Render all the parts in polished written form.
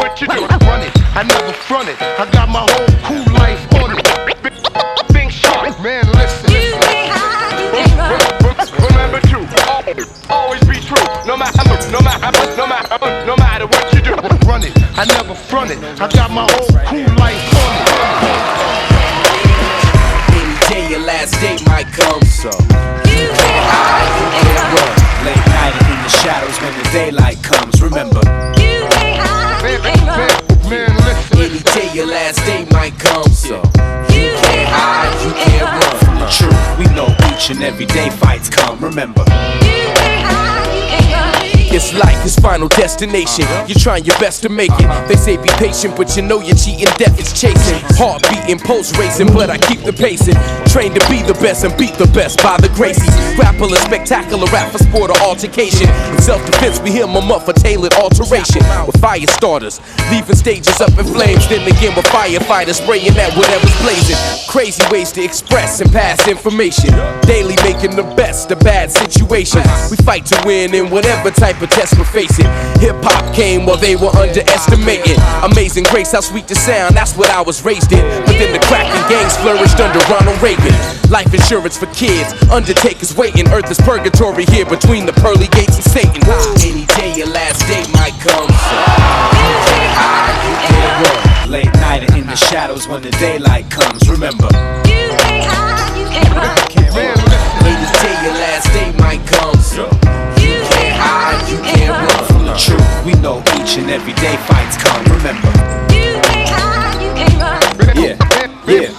what you do. Run it, I never front it. I got my whole cool life on it. Think sharp, man, listen. Remember to always be true. No matter what you do. Run it, I never front it. I got my whole cool life on it. Any day your last day might come, so you can't hide, you can't run. Late night in the shadows when the daylight comes. Remember, You can't hide, you can't run. Man, listen. any day your last day might come, so you can't hide, you can't run from the truth. We know each and every day fights come. Remember, You can't hide, you can't run. it's life, it's final destination. You're trying your best to make it. They say be patient, but you know you're cheating. Death is chasing. Heart beating, pulse racing, but I keep the pacing. Trained to be the best and beat the best by the Gracies. Grapple a spectacular rap for sport or altercation. In self-defense, we hear them up for tailored alteration. With fire starters, leaving stages up in flames. Then again with firefighters spraying at whatever's blazing. Crazy ways to express and pass information. Daily making the best of bad situations. We fight to win in whatever type of test we're facing. Hip-hop came while they were underestimating. Amazing grace, how sweet the sound, that's what I was raised in. But then the cracking gangs flourished under Ronald Reagan. Life insurance for kids, undertakers waiting. Earth is purgatory here between the pearly gates and Satan. Any day your last day might come, so you can't hide, you can't run. Late night in the shadows when the daylight comes. Remember, You can't hide, you can't run. Man, listen. any day your last day might come, so You can't hide, you can't run from the truth. We know each and every day fights come. Remember, You can't hide, you can't run. Yeah, yeah.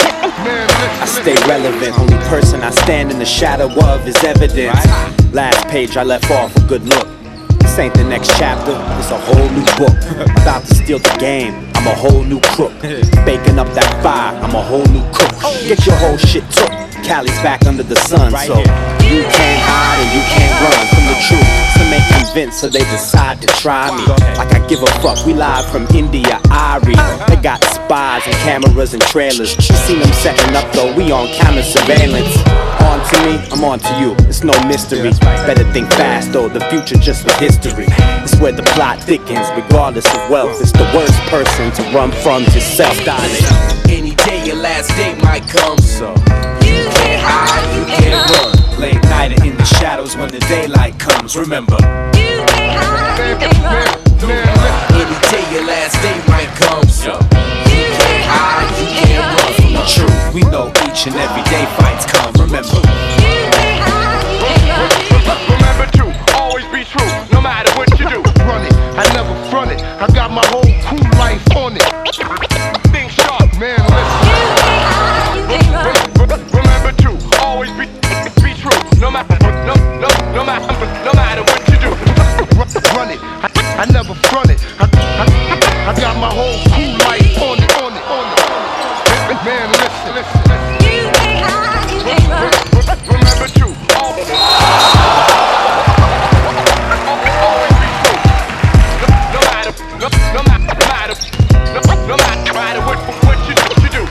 Man, listen. I stay relevant. Only person I stand in the shadow of is evidence. Last page I left off a good look. This ain't the next chapter, it's a whole new book. About to steal the game, I'm a whole new crook. Baking up that fire, I'm a whole new cook. Get your whole shit took. Cali's back under the sun, so you can't hide and you can't run from the truth. Some ain't convinced, so they decide to try me. Like I give a fuck, we live from India, Irie. They got spies and cameras and trailers. You seen them setting up though, we on camera surveillance. On to me, I'm on to you, it's no mystery. Better think fast though, the future just a history. It's where the plot thickens, regardless of wealth. It's the worst person to run from yourself, darling. any day your last day might come, so You can't hide, you can't run. Late night in the shadows when the daylight comes. Remember, You can't hide, you can't run. Man, listen. any day your last day might come, so You can't hide, you can't run. from the truth. We know each and every day fights come. Remember, You can't hide, you can't run. Remember to always be true, no matter what you do. Run it, I never front it. I got my whole cool life on it. Think sharp, man, listen. You can't hide, you can't run. Remember to always be true, no matter what you do. Run it, I never front it. I got my whole cool life on it. Man, listen. You can't hide, you can't run. Remember to always be true. No matter what you do.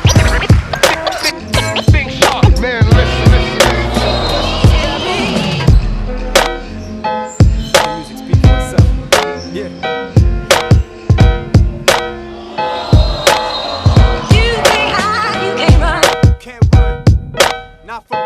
Think sharp, man, listen. Music speaks for itself. Yeah. You can't hide, you can't run. Can't run, not from